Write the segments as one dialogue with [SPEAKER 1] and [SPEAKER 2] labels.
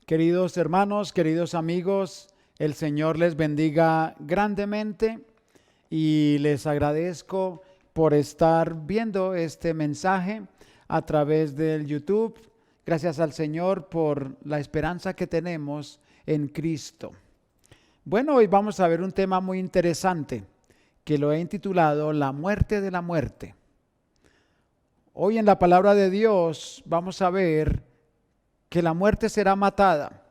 [SPEAKER 1] Queridos hermanos, queridos amigos, el Señor les bendiga grandemente y les agradezco por estar viendo este mensaje a través del YouTube. Gracias al Señor por la esperanza que tenemos en Cristo. Bueno, hoy vamos a ver un tema muy interesante que lo he intitulado La muerte de la muerte. Hoy en la palabra de Dios vamos a ver que la muerte será matada,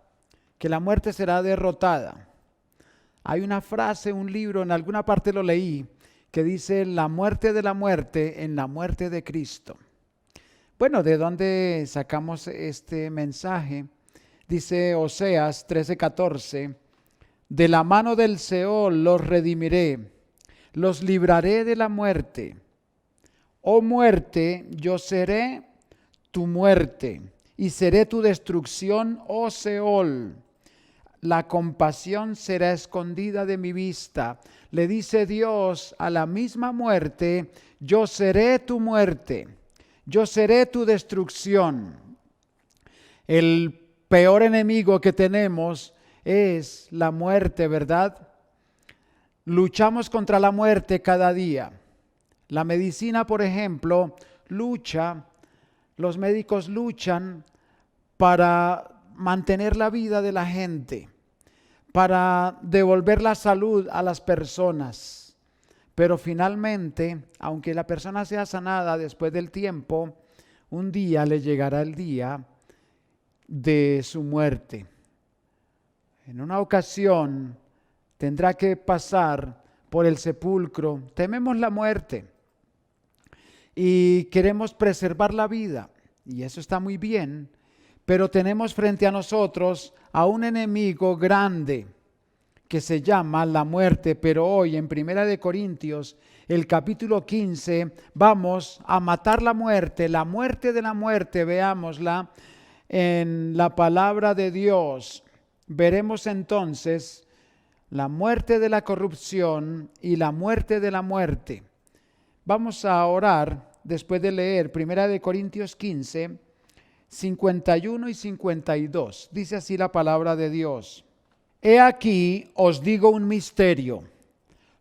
[SPEAKER 1] que la muerte será derrotada. Hay una frase, un libro, en alguna parte lo leí, que dice la muerte de la muerte en la muerte de Cristo. Bueno, ¿de dónde sacamos este mensaje? Dice Oseas 13:14, de la mano del Seol los redimiré, los libraré de la muerte. Oh muerte, yo seré tu muerte y seré tu destrucción, oh Seol. La compasión será escondida de mi vista. Le dice Dios a la misma muerte, yo seré tu muerte, yo seré tu destrucción. El peor enemigo que tenemos es la muerte, ¿verdad? Luchamos contra la muerte cada día. La medicina, por ejemplo, lucha, los médicos luchan para mantener la vida de la gente, para devolver la salud a las personas. Pero finalmente, aunque la persona sea sanada después del tiempo, un día le llegará el día de su muerte. En una ocasión tendrá que pasar por el sepulcro. Tememos la muerte y queremos preservar la vida, y eso está muy bien, pero tenemos frente a nosotros a un enemigo grande que se llama la muerte. Pero hoy en Primera de Corintios, el capítulo 15, vamos a matar la muerte de la muerte, veámosla en la palabra de Dios. Veremos entonces la muerte de la corrupción y la muerte de la muerte. Vamos a orar después de leer Primera de Corintios 15, 51 y 52. Dice así la palabra de Dios. He aquí os digo un misterio.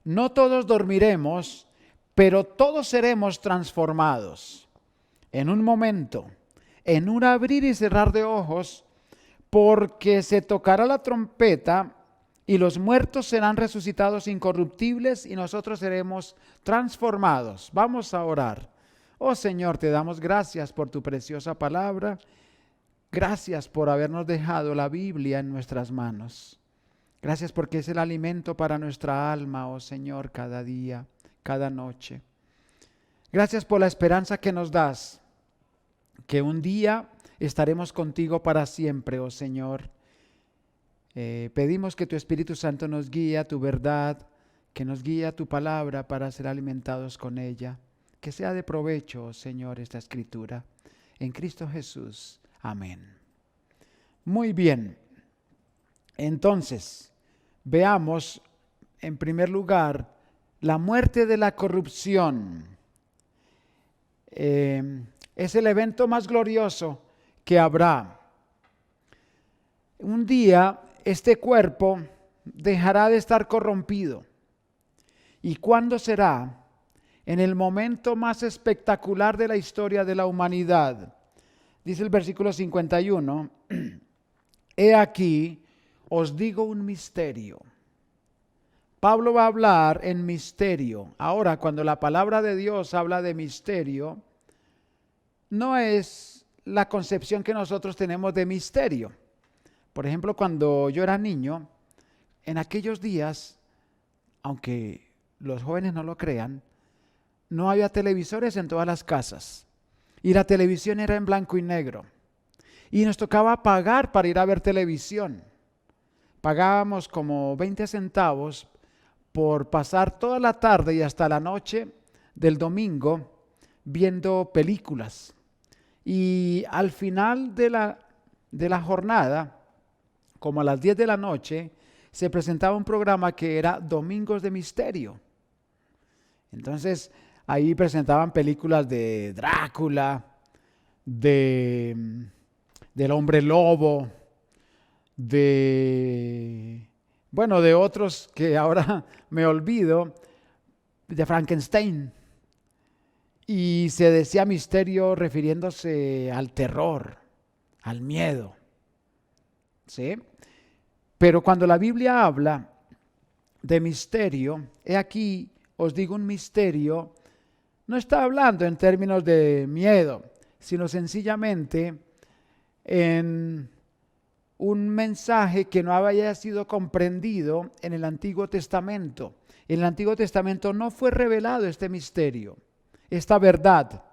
[SPEAKER 1] No todos dormiremos, pero todos seremos transformados. En un momento, en un abrir y cerrar de ojos, porque se tocará la trompeta y los muertos serán resucitados incorruptibles y nosotros seremos transformados. Vamos a orar. Oh Señor, te damos gracias por tu preciosa palabra. Gracias por habernos dejado la Biblia en nuestras manos. Gracias porque es el alimento para nuestra alma, oh Señor, cada día, cada noche. Gracias por la esperanza que nos das, que un día estaremos contigo para siempre, oh Señor. Pedimos que tu Espíritu Santo nos guíe a tu verdad, que nos guíe a tu palabra para ser alimentados con ella. Que sea de provecho, oh Señor, esta escritura. En Cristo Jesús. Amén. Muy bien. Entonces, veamos en primer lugar la muerte de la corrupción. Es el evento más glorioso que habrá. Un día este cuerpo dejará de estar corrompido. ¿Y cuándo será? En el momento más espectacular de la historia de la humanidad. Dice el versículo 51, he aquí, os digo un misterio. Pablo va a hablar en misterio. Ahora, cuando la palabra de Dios habla de misterio, no es la concepción que nosotros tenemos de misterio. Por ejemplo, cuando yo era niño, en aquellos días, aunque los jóvenes no lo crean, no había televisores en todas las casas. Y la televisión era en blanco y negro. Y nos tocaba pagar para ir a ver televisión. Pagábamos como 20 centavos por pasar toda la tarde y hasta la noche del domingo viendo películas. Y al final de la jornada, como a las 10 de la noche, se presentaba un programa que era Domingos de Misterio. Entonces, ahí presentaban películas de Drácula, del Hombre Lobo, de otros que ahora me olvido, de Frankenstein. Y se decía misterio refiriéndose al terror, al miedo. ¿Sí? Pero cuando la Biblia habla de misterio, he aquí, os digo un misterio, no está hablando en términos de miedo, sino sencillamente en un mensaje que no había sido comprendido en el Antiguo Testamento. En el Antiguo Testamento no fue revelado este misterio, esta verdad.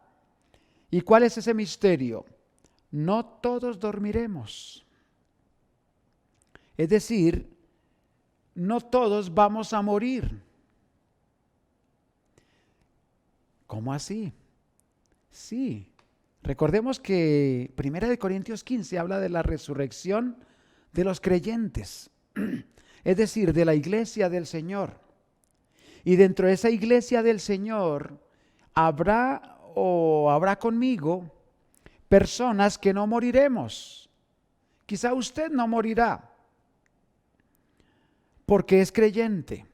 [SPEAKER 1] ¿Y cuál es ese misterio? No todos dormiremos. Es decir, no todos vamos a morir. ¿Cómo así? Sí. Recordemos que 1 Corintios 15 habla de la resurrección de los creyentes, es decir, de la iglesia del Señor. Y dentro de esa iglesia del Señor habrá conmigo personas que no moriremos. Quizá usted no morirá porque es creyente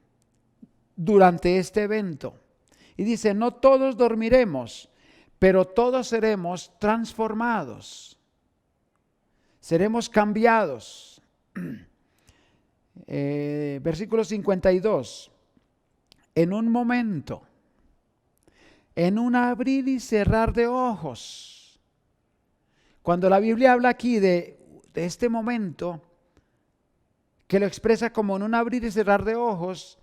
[SPEAKER 1] durante este evento. Y dice, no todos dormiremos, pero todos seremos transformados, seremos cambiados. Versículo 52, en un momento, en un abrir y cerrar de ojos. Cuando la Biblia habla aquí de este momento, que lo expresa como en un abrir y cerrar de ojos,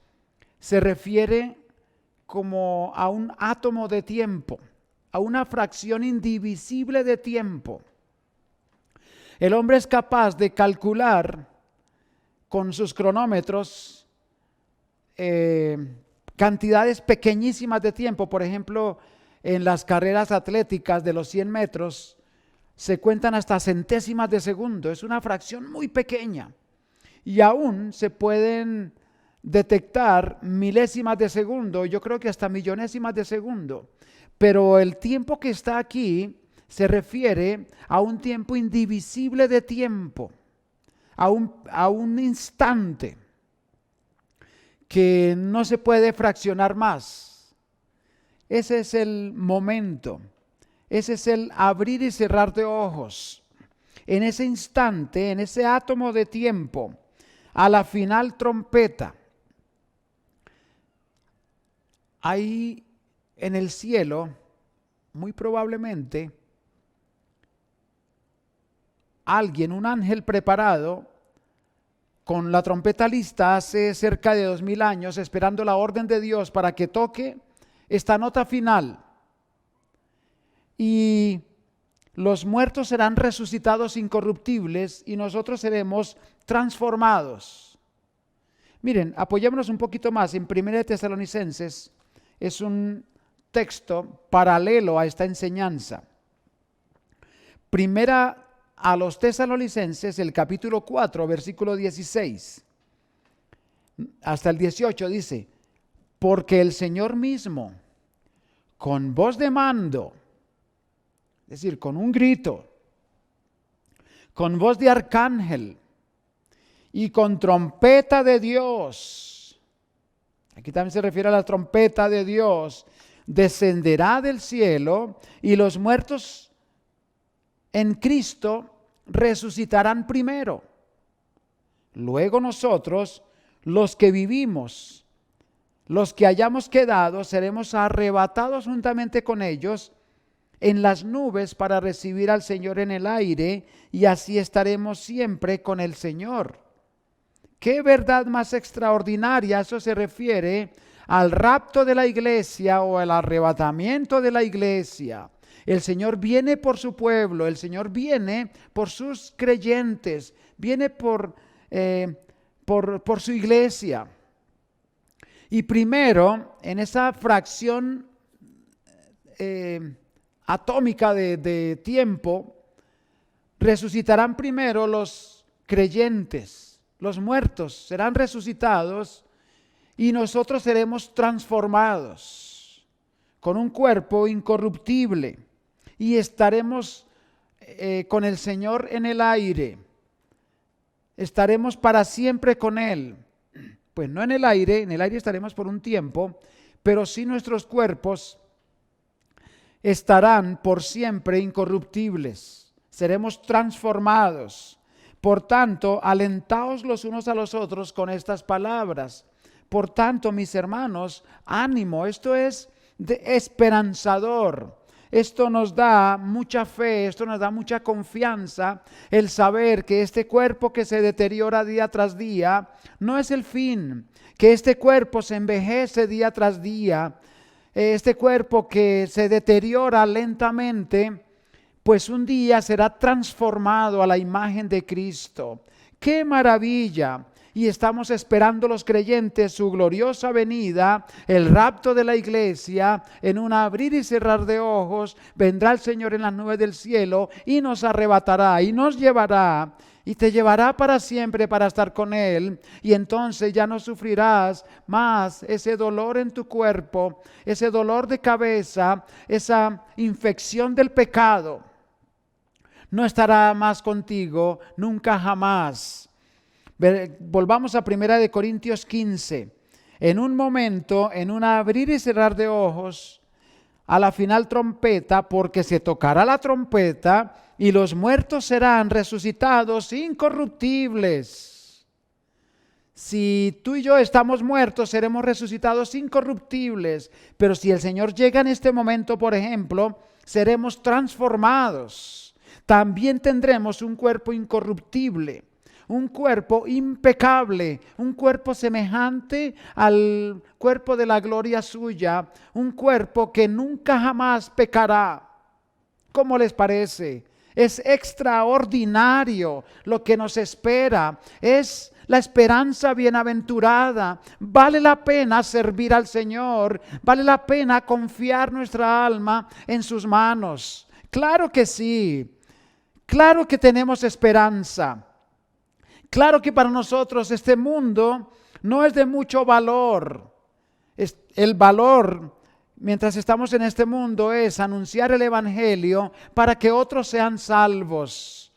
[SPEAKER 1] se refiere como a un átomo de tiempo, a una fracción indivisible de tiempo. El hombre es capaz de calcular con sus cronómetros cantidades pequeñísimas de tiempo. Por ejemplo, en las carreras atléticas de los 100 metros se cuentan hasta centésimas de segundo. Es una fracción muy pequeña. Y aún se pueden detectar milésimas de segundo, yo creo que hasta millonésimas de segundo. Pero el tiempo que está aquí se refiere a un tiempo indivisible de tiempo, a un instante que no se puede fraccionar más. Ese es el momento, ese es el abrir y cerrar de ojos. En ese instante, en ese átomo de tiempo, a la final trompeta, ahí en el cielo, muy probablemente, alguien, un ángel preparado, con la trompeta lista hace cerca de 2000 años, esperando la orden de Dios para que toque esta nota final. Y los muertos serán resucitados incorruptibles y nosotros seremos transformados. Miren, apoyémonos un poquito más en 1 Tesalonicenses. Es un texto paralelo a esta enseñanza. Primera a los Tesalonicenses, el capítulo 4, versículo 16 hasta el 18 dice: porque el Señor mismo, con voz de mando, es decir, con un grito, con voz de arcángel y con trompeta de Dios, aquí también se refiere a la trompeta de Dios, descenderá del cielo y los muertos en Cristo resucitarán primero. Luego nosotros, los que vivimos, los que hayamos quedado, seremos arrebatados juntamente con ellos en las nubes para recibir al Señor en el aire, y así estaremos siempre con el Señor. ¿Qué verdad más extraordinaria? Eso se refiere al rapto de la iglesia o al arrebatamiento de la iglesia. El Señor viene por su pueblo, el Señor viene por sus creyentes, viene por su iglesia. Y primero, en esa fracción atómica de tiempo, resucitarán primero los creyentes, los muertos serán resucitados y nosotros seremos transformados con un cuerpo incorruptible y estaremos con el Señor en el aire. estaremos para siempre con Él. Pues no en el aire estaremos por un tiempo, pero sí nuestros cuerpos estarán por siempre incorruptibles. Seremos transformados. Por tanto, alentaos los unos a los otros con estas palabras. Por tanto, mis hermanos, ánimo. Esto es esperanzador. Esto nos da mucha fe, esto nos da mucha confianza, el saber que este cuerpo que se deteriora día tras día no es el fin, que este cuerpo se envejece día tras día, este cuerpo que se deteriora lentamente, pues un día será transformado a la imagen de Cristo. ¡Qué maravilla! Y estamos esperando los creyentes su gloriosa venida, el rapto de la iglesia. En un abrir y cerrar de ojos vendrá el Señor en las nubes del cielo y nos arrebatará y nos llevará y te llevará para siempre para estar con Él. Y entonces ya no sufrirás más ese dolor en tu cuerpo, ese dolor de cabeza, esa infección del pecado. No estará más contigo nunca jamás. Volvamos a 1 Corintios 15. En un momento, en un abrir y cerrar de ojos, a la final trompeta, porque se tocará la trompeta y los muertos serán resucitados incorruptibles. Si tú y yo estamos muertos, seremos resucitados incorruptibles. Pero si el Señor llega en este momento, por ejemplo, seremos transformados. También tendremos un cuerpo incorruptible. Un cuerpo impecable, un cuerpo semejante al cuerpo de la gloria suya, un cuerpo que nunca jamás pecará. ¿Cómo les parece? Es extraordinario lo que nos espera, es la esperanza bienaventurada. Vale la pena servir al Señor, vale la pena confiar nuestra alma en sus manos. Claro que sí, claro que tenemos esperanza. Claro que para nosotros este mundo no es de mucho valor. El valor, mientras estamos en este mundo, es anunciar el Evangelio para que otros sean salvos.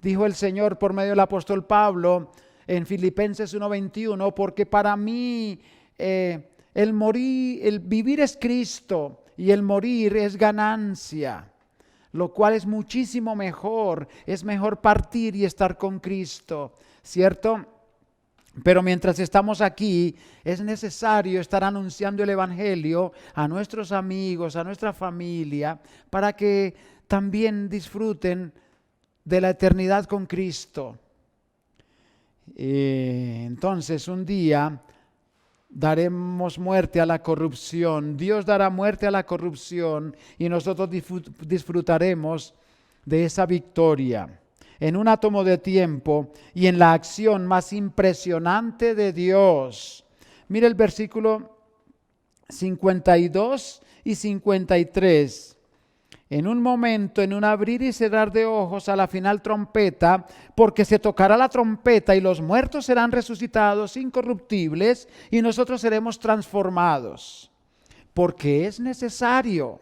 [SPEAKER 1] Dijo el Señor por medio del apóstol Pablo en Filipenses 1:21, porque para mí el vivir es Cristo y el morir es ganancia. Lo cual es muchísimo mejor, es mejor partir y estar con Cristo, ¿cierto? Pero mientras estamos aquí, es necesario estar anunciando el Evangelio a nuestros amigos, a nuestra familia, para que también disfruten de la eternidad con Cristo. Entonces, un día daremos muerte a la corrupción. Dios dará muerte a la corrupción y nosotros disfrutaremos de esa victoria en un átomo de tiempo y en la acción más impresionante de Dios. Mira el versículo 52 y 53. En un momento, en un abrir y cerrar de ojos a la final trompeta, porque se tocará la trompeta y los muertos serán resucitados incorruptibles y nosotros seremos transformados. Porque es necesario.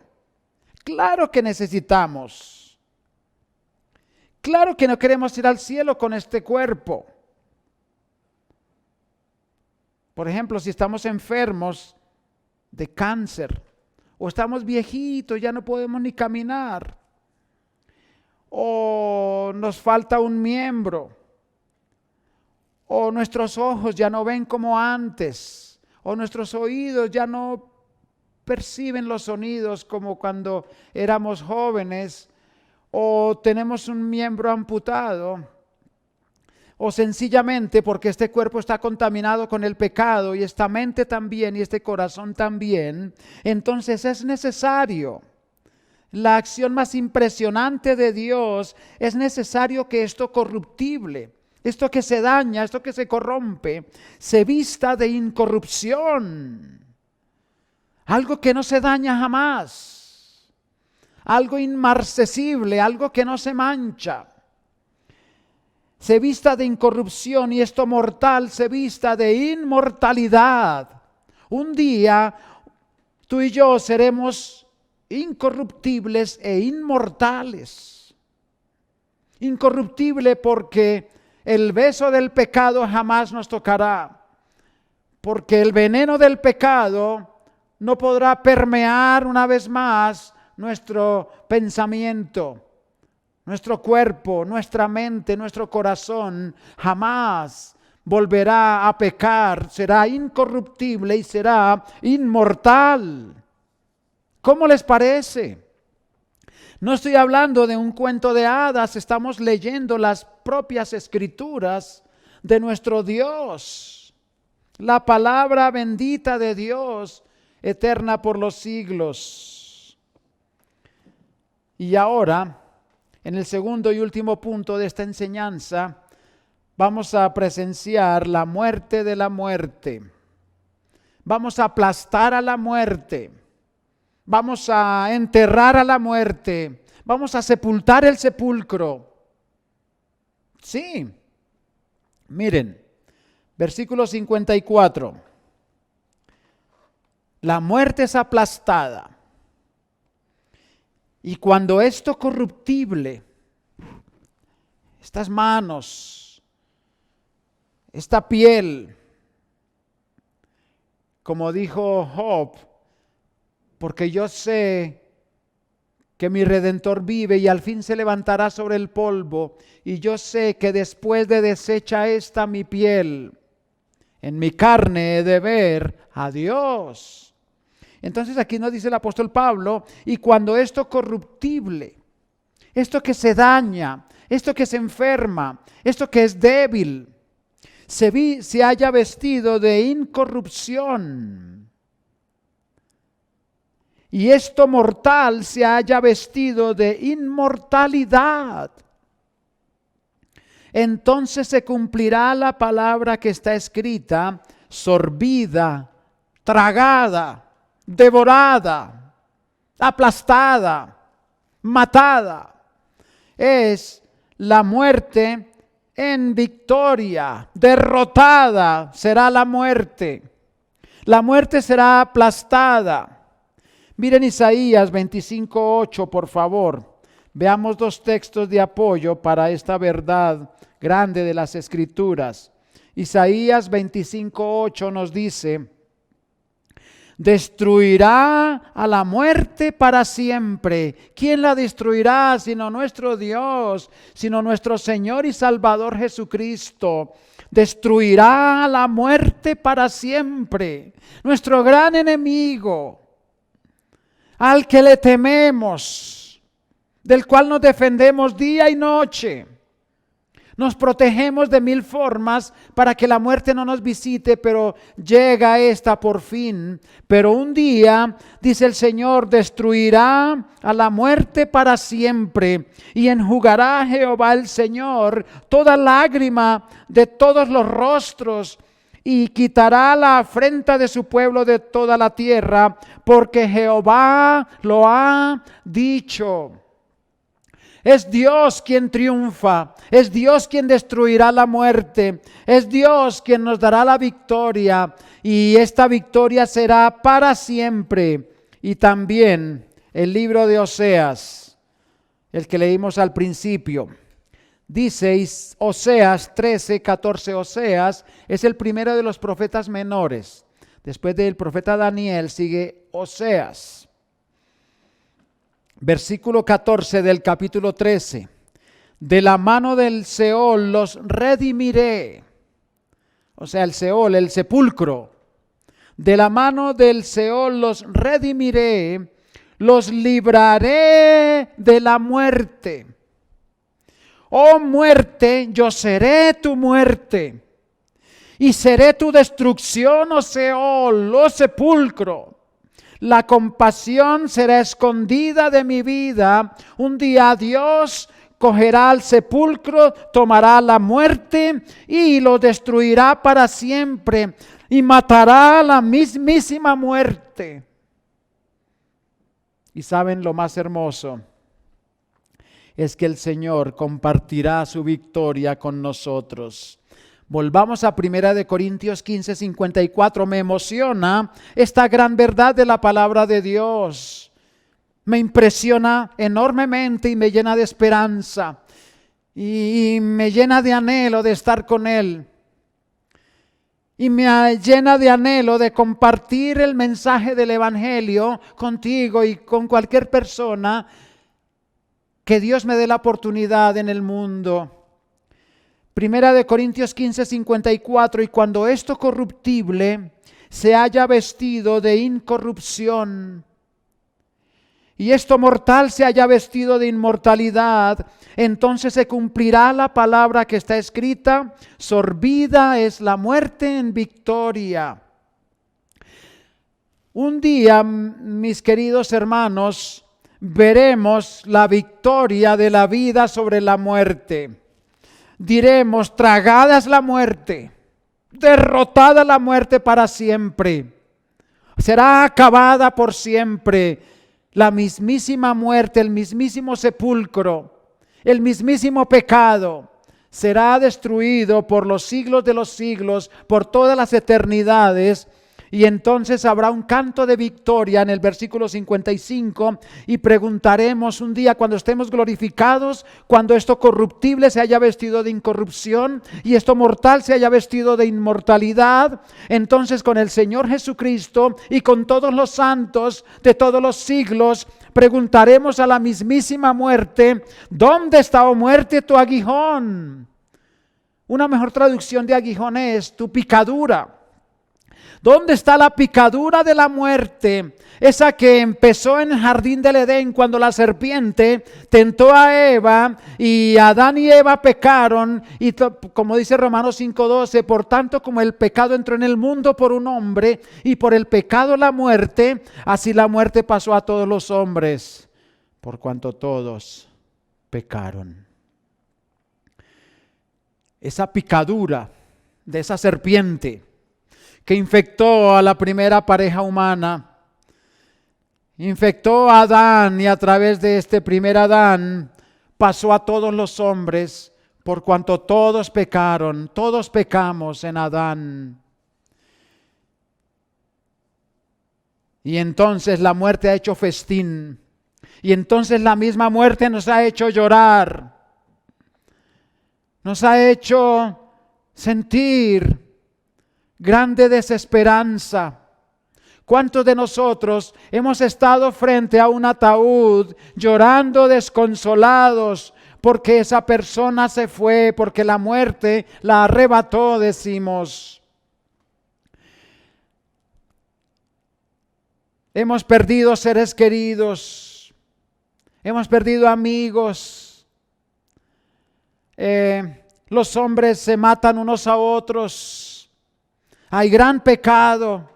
[SPEAKER 1] Claro que necesitamos. Claro que no queremos ir al cielo con este cuerpo. Por ejemplo, si estamos enfermos de cáncer, o estamos viejitos, ya no podemos ni caminar, o nos falta un miembro, o nuestros ojos ya no ven como antes, o nuestros oídos ya no perciben los sonidos como cuando éramos jóvenes, o tenemos un miembro amputado, o sencillamente porque este cuerpo está contaminado con el pecado y esta mente también y este corazón también, entonces es necesario la acción más impresionante de Dios. Es necesario que esto corruptible, esto que se daña, esto que se corrompe, se vista de incorrupción, algo que no se daña jamás, algo inmarcesible, algo que no se mancha. Se vista de incorrupción y esto mortal se vista de inmortalidad. Un día tú y yo seremos incorruptibles e inmortales. Incorruptible porque el beso del pecado jamás nos tocará, porque el veneno del pecado no podrá permear una vez más nuestro pensamiento, nuestro cuerpo, nuestra mente, nuestro corazón. Jamás volverá a pecar, será incorruptible y será inmortal. ¿Cómo les parece? No estoy hablando de un cuento de hadas, estamos leyendo las propias escrituras de nuestro Dios, la palabra bendita de Dios, eterna por los siglos. Y ahora, en el segundo y último punto de esta enseñanza, vamos a presenciar la muerte de la muerte. Vamos a aplastar a la muerte. Vamos a enterrar a la muerte. Vamos a sepultar el sepulcro. Sí. Miren, versículo 54. La muerte es aplastada. Y cuando esto corruptible, estas manos, esta piel, como dijo Job, porque yo sé que mi Redentor vive y al fin se levantará sobre el polvo, y yo sé que después de deshecha esta mi piel, en mi carne he de ver a Dios. Entonces aquí nos dice el apóstol Pablo, y cuando esto corruptible, esto que se daña, esto que se enferma, esto que es débil, se haya vestido de incorrupción, y esto mortal se haya vestido de inmortalidad, entonces se cumplirá la palabra que está escrita: sorbida, tragada, devorada, aplastada, matada. Es la muerte en victoria, derrotada será la muerte. La muerte será aplastada. Miren Isaías 25:8, por favor. Veamos dos textos de apoyo para esta verdad grande de las Escrituras. Isaías 25:8 nos dice: destruirá a la muerte para siempre. ¿Quién la destruirá sino nuestro Dios, sino nuestro Señor y Salvador Jesucristo? Destruirá a la muerte para siempre. Nuestro gran enemigo, al que le tememos, del cual nos defendemos día y noche. Nos protegemos de mil formas para que la muerte no nos visite, pero llega esta por fin. Pero un día, dice el Señor, destruirá a la muerte para siempre, y enjugará a Jehová el Señor toda lágrima de todos los rostros, y quitará la afrenta de su pueblo de toda la tierra, porque Jehová lo ha dicho. Es Dios quien triunfa, es Dios quien destruirá la muerte, es Dios quien nos dará la victoria, y esta victoria será para siempre. Y también el libro de Oseas, el que leímos al principio, dice Oseas 13:14, Oseas es el primero de los profetas menores. Después del profeta Daniel sigue Oseas. Versículo 14 del capítulo 13. De la mano del Seol los redimiré. O sea, el Seol, el sepulcro. De la mano del Seol los redimiré, los libraré de la muerte. Oh muerte, yo seré tu muerte, y seré tu destrucción, oh Seol, oh sepulcro. La compasión será escondida de mi vida. Un día Dios cogerá al sepulcro, tomará la muerte y lo destruirá para siempre, y matará a la mismísima muerte. Y saben lo más hermoso, es que el Señor compartirá su victoria con nosotros. Volvamos a 1 Corintios 15:54. Me emociona esta gran verdad de la palabra de Dios. Me impresiona enormemente y me llena de esperanza. y me llena de anhelo de estar con Él. Y me llena de anhelo de compartir el mensaje del Evangelio contigo y con cualquier persona que Dios me dé la oportunidad en el mundo. Primera de Corintios 15:54, y cuando esto corruptible se haya vestido de incorrupción, y esto mortal se haya vestido de inmortalidad, entonces se cumplirá la palabra que está escrita: sorbida es la muerte en victoria. Un día, mis queridos hermanos, veremos la victoria de la vida sobre la muerte. Diremos: tragada es la muerte, derrotada la muerte para siempre. Será acabada por siempre. La mismísima muerte, el mismísimo sepulcro, el mismísimo pecado será destruido por los siglos de los siglos, por todas las eternidades. Y entonces habrá un canto de victoria en el versículo 55 y preguntaremos un día, cuando estemos glorificados, cuando esto corruptible se haya vestido de incorrupción y esto mortal se haya vestido de inmortalidad, entonces con el Señor Jesucristo y con todos los santos de todos los siglos preguntaremos a la mismísima muerte: ¿dónde está, oh muerte, tu aguijón? Una mejor traducción de aguijón es tu picadura. ¿Dónde está la picadura de la muerte? Esa que empezó en el jardín del Edén cuando la serpiente tentó a Eva y Adán y Eva pecaron. Y como dice Romanos 5:12, por tanto como el pecado entró en el mundo por un hombre y por el pecado la muerte, así la muerte pasó a todos los hombres, por cuanto todos pecaron. Esa picadura de esa serpiente que infectó a la primera pareja humana, infectó a Adán, y a través de este primer Adán pasó a todos los hombres, por cuanto todos pecaron, todos pecamos en Adán. Y entonces la muerte ha hecho festín, y entonces la misma muerte nos ha hecho llorar, nos ha hecho sentir grande desesperanza. ¿Cuántos de nosotros hemos estado frente a un ataúd llorando desconsolados porque esa persona se fue, porque la muerte la arrebató? Decimos, hemos perdido seres queridos, hemos perdido amigos, los hombres se matan unos a otros. Hay gran pecado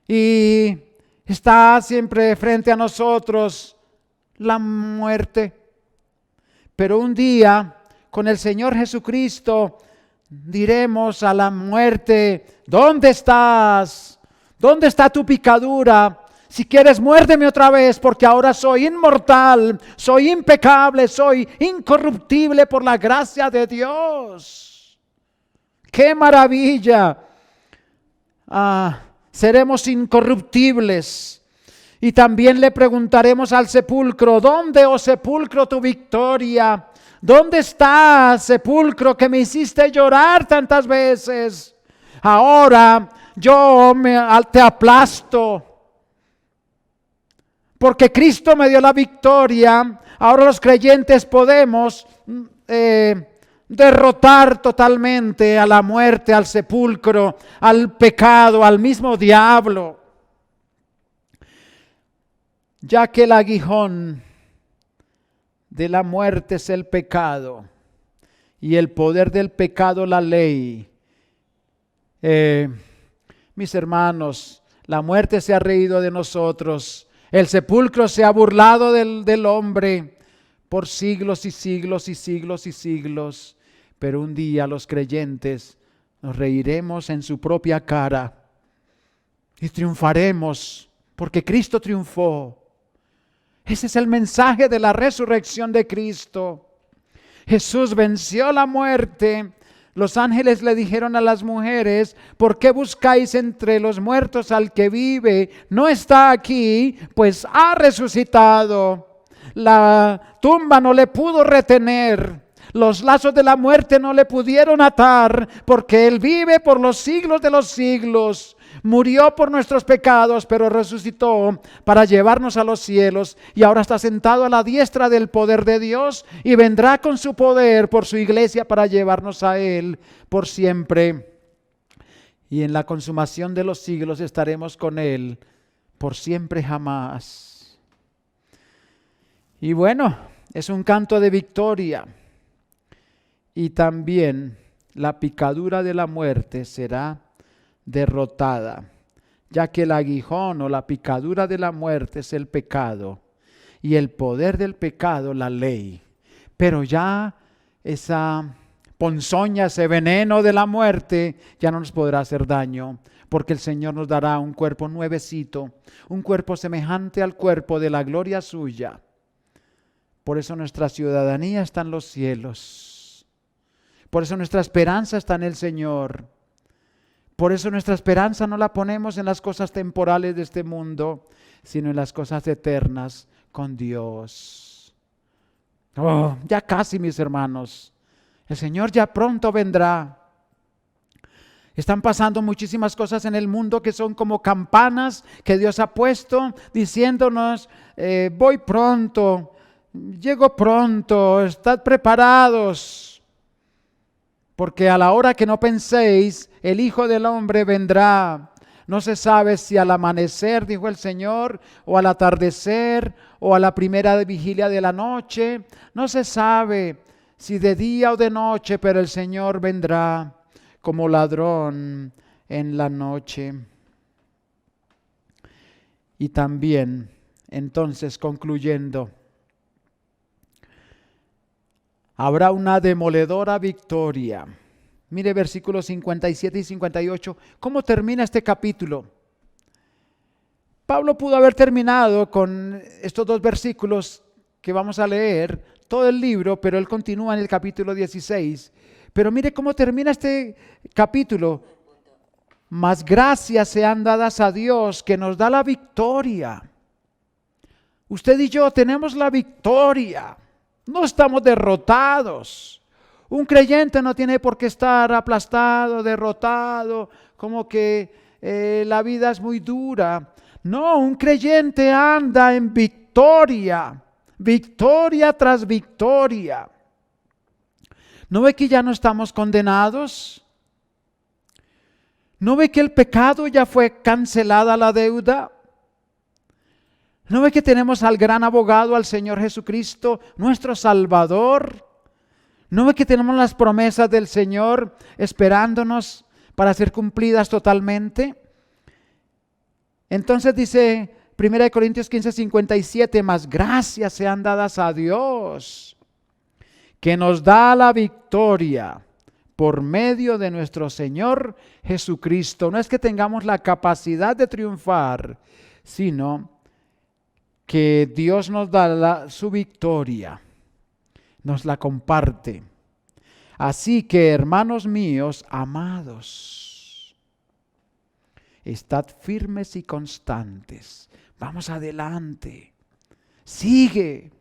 [SPEAKER 1] y está siempre frente a nosotros la muerte. Pero un día con el Señor Jesucristo diremos a la muerte: ¿dónde estás? ¿Dónde está tu picadura? Si quieres, muérdeme otra vez, porque ahora soy inmortal, soy impecable, soy incorruptible por la gracia de Dios. ¡Qué maravilla! Seremos incorruptibles. Y también le preguntaremos al sepulcro: ¿dónde, oh sepulcro, tu victoria? ¿Dónde está, sepulcro, que me hiciste llorar tantas veces? Ahora yo te aplasto, porque Cristo me dio la victoria. Ahora los creyentes podemos derrotar totalmente a la muerte, al sepulcro, al pecado, al mismo diablo. Ya que el aguijón de la muerte es el pecado y el poder del pecado la ley. Mis hermanos, la muerte se ha reído de nosotros, el sepulcro se ha burlado del hombre por siglos y siglos y siglos y siglos. Pero un día los creyentes nos reiremos en su propia cara y triunfaremos, porque Cristo triunfó. Ese es el mensaje de la resurrección de Cristo. Jesús venció la muerte. Los ángeles le dijeron a las mujeres: ¿por qué buscáis entre los muertos al que vive? No está aquí, pues ha resucitado. La tumba no le pudo retener. Los lazos de la muerte no le pudieron atar, porque Él vive por los siglos de los siglos. Murió por nuestros pecados, pero resucitó para llevarnos a los cielos, y ahora está sentado a la diestra del poder de Dios, y vendrá con su poder por su iglesia para llevarnos a Él por siempre. Y en la consumación de los siglos estaremos con Él por siempre jamás. Y bueno, es un canto de victoria. Y también la picadura de la muerte será derrotada, ya que el aguijón o la picadura de la muerte es el pecado y el poder del pecado la ley. Pero ya esa ponzoña, ese veneno de la muerte ya no nos podrá hacer daño, porque el Señor nos dará un cuerpo nuevecito, un cuerpo semejante al cuerpo de la gloria suya. Por eso nuestra ciudadanía está en los cielos. Por eso nuestra esperanza está en el Señor. Por eso nuestra esperanza no la ponemos en las cosas temporales de este mundo, sino en las cosas eternas con Dios. Oh, ya casi, mis hermanos. El Señor ya pronto vendrá. Están pasando muchísimas cosas en el mundo que son como campanas que Dios ha puesto diciéndonos, voy pronto, llego pronto, estad preparados. Porque a la hora que no penséis, el Hijo del Hombre vendrá. No se sabe si al amanecer, dijo el Señor, o al atardecer, o a la primera vigilia de la noche. No se sabe si de día o de noche, pero el Señor vendrá como ladrón en la noche. Y también, entonces, concluyendo, habrá una demoledora victoria. Mire versículos 57 y 58. ¿Cómo termina este capítulo? Pablo pudo haber terminado con estos dos versículos que vamos a leer, todo el libro, pero él continúa en el capítulo 16. Pero mire cómo termina este capítulo. Mas gracias sean dadas a Dios que nos da la victoria. Usted y yo tenemos la victoria. No estamos derrotados. Un creyente no tiene por qué estar aplastado, derrotado, como que la vida es muy dura. No, un creyente anda en victoria, victoria tras victoria. ¿No ve que ya no estamos condenados? ¿No ve que el pecado ya fue cancelada la deuda? ¿No ve que tenemos al gran abogado, al Señor Jesucristo, nuestro Salvador? ¿No ve que tenemos las promesas del Señor esperándonos para ser cumplidas totalmente? Entonces dice 1 Corintios 15:57, mas gracias sean dadas a Dios, que nos da la victoria por medio de nuestro Señor Jesucristo. No es que tengamos la capacidad de triunfar, sino que Dios nos da su victoria, nos la comparte. Así que, hermanos míos, amados, estad firmes y constantes. Vamos adelante. Sigue.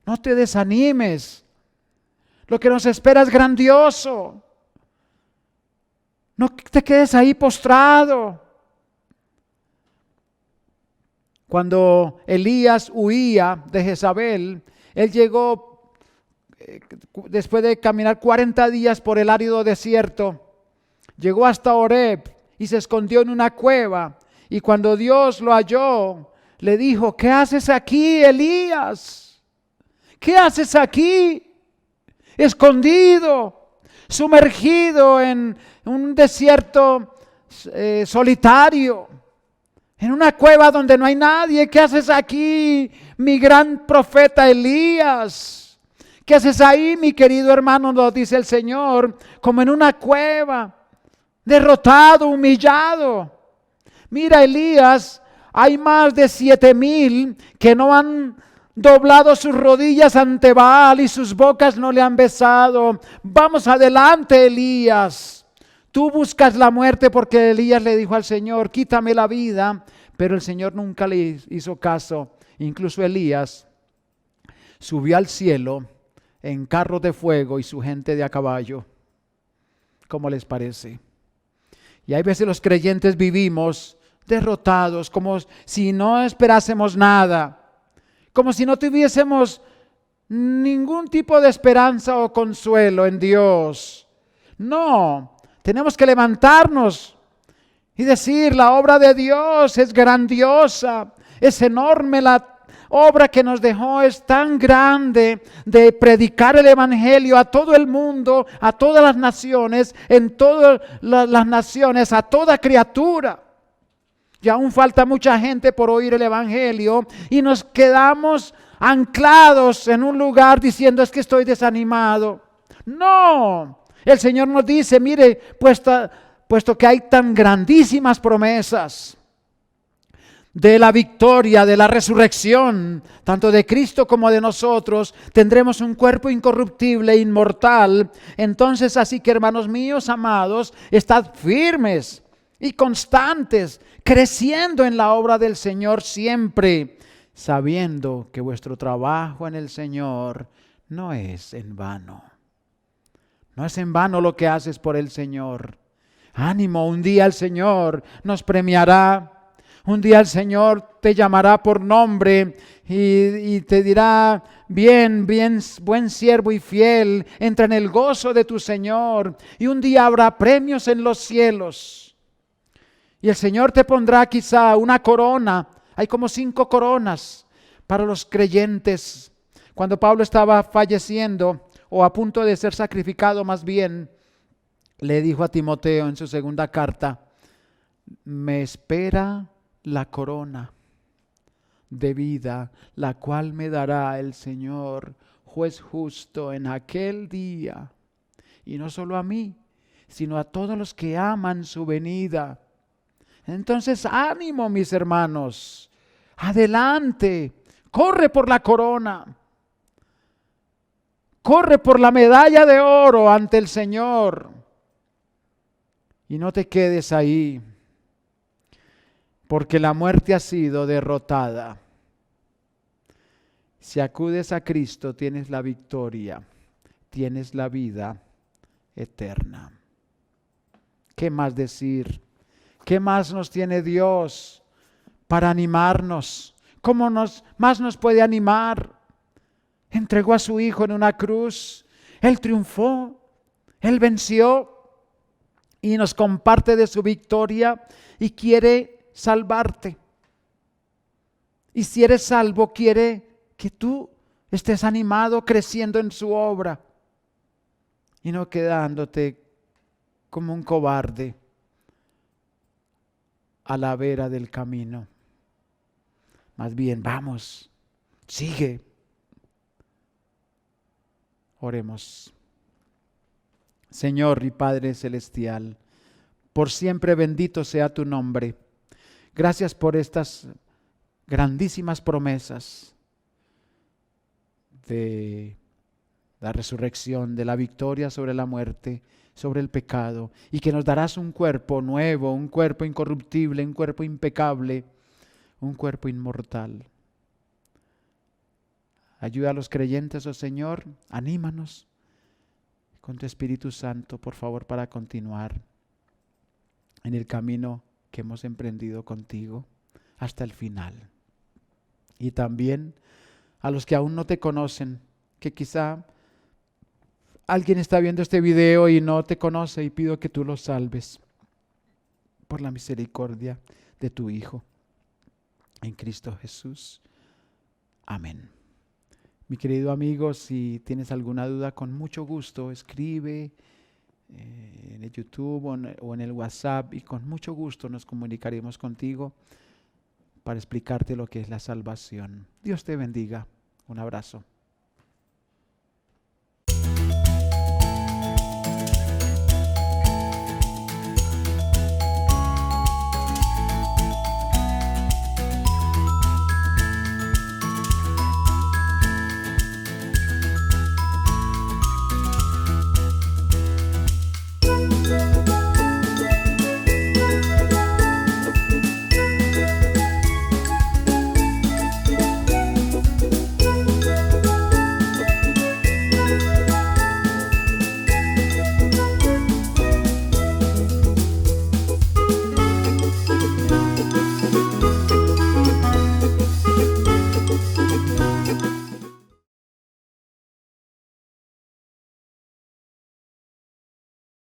[SPEAKER 1] No te desanimes. Lo que nos espera es grandioso. No te quedes ahí postrado. Cuando Elías huía de Jezabel, él llegó después de caminar 40 días por el árido desierto, llegó hasta Horeb y se escondió en una cueva. Y cuando Dios lo halló, le dijo, ¿qué haces aquí, Elías? ¿Qué haces aquí? Escondido, sumergido en un desierto solitario, en una cueva donde no hay nadie. ¿Qué haces aquí, mi gran profeta Elías? ¿Qué haces ahí, mi querido hermano? Nos dice el Señor, como en una cueva, derrotado, humillado. Mira, Elías, hay más de 7,000 que no han doblado sus rodillas ante Baal y sus bocas no le han besado. Vamos adelante, Elías. Tú buscas la muerte porque Elías le dijo al Señor, quítame la vida, pero el Señor nunca le hizo caso. Incluso Elías subió al cielo en carros de fuego y su gente de a caballo. ¿Cómo les parece? Y hay veces los creyentes vivimos derrotados, como si no esperásemos nada, como si no tuviésemos ningún tipo de esperanza o consuelo en Dios. No, tenemos que levantarnos y decir, la obra de Dios es grandiosa, es enorme, la obra que nos dejó es tan grande de predicar el evangelio a todo el mundo, a todas las naciones, en todas las naciones, a toda criatura. Y aún falta mucha gente por oír el evangelio y nos quedamos anclados en un lugar diciendo, es que estoy desanimado. No, el Señor nos dice, mire, puesto que hay tan grandísimas promesas de la victoria, de la resurrección, tanto de Cristo como de nosotros, tendremos un cuerpo incorruptible, inmortal. Entonces, así que, hermanos míos amados, estad firmes y constantes, creciendo en la obra del Señor siempre, sabiendo que vuestro trabajo en el Señor no es en vano. No es en vano lo que haces por el Señor. Ánimo, un día el Señor nos premiará. Un día el Señor te llamará por nombre y te dirá, bien, buen siervo y fiel, entra en el gozo de tu Señor. Y un día habrá premios en los cielos. Y el Señor te pondrá quizá una corona. Hay como 5 coronas para los creyentes. Cuando Pablo estaba falleciendo, o a punto de ser sacrificado más bien, le dijo a Timoteo en su segunda carta, me espera la corona de vida, la cual me dará el Señor, juez justo, en aquel día. Y no solo a mí, sino a todos los que aman su venida. Entonces, ánimo, mis hermanos, adelante, corre por la corona, corre por la medalla de oro ante el Señor. Y no te quedes ahí, porque la muerte ha sido derrotada. Si acudes a Cristo, tienes la victoria, tienes la vida eterna. ¿Qué más decir? ¿Qué más nos tiene Dios para animarnos? ¿Cómo más nos puede animar? Entregó a su Hijo en una cruz. Él triunfó. Él venció. Y nos comparte de su victoria y quiere salvarte. Y si eres salvo, quiere que tú estés animado, creciendo en su obra. Y no quedándote como un cobarde a la vera del camino. Más bien, vamos, sigue. Oremos. Señor y Padre Celestial, por siempre bendito sea tu nombre. Gracias por estas grandísimas promesas de la resurrección, de la victoria sobre la muerte, sobre el pecado, y que nos darás un cuerpo nuevo, un cuerpo incorruptible, un cuerpo impecable, un cuerpo inmortal. Ayuda a los creyentes, oh Señor, anímanos con tu Espíritu Santo, por favor, para continuar en el camino que hemos emprendido contigo hasta el final. Y también a los que aún no te conocen, que quizá alguien está viendo este video y no te conoce, y pido que tú los salves por la misericordia de tu Hijo en Cristo Jesús. Amén. Mi querido amigo, si tienes alguna duda, con mucho gusto escribe en el YouTube o en el WhatsApp, y con mucho gusto nos comunicaremos contigo para explicarte lo que es la salvación. Dios te bendiga. Un abrazo.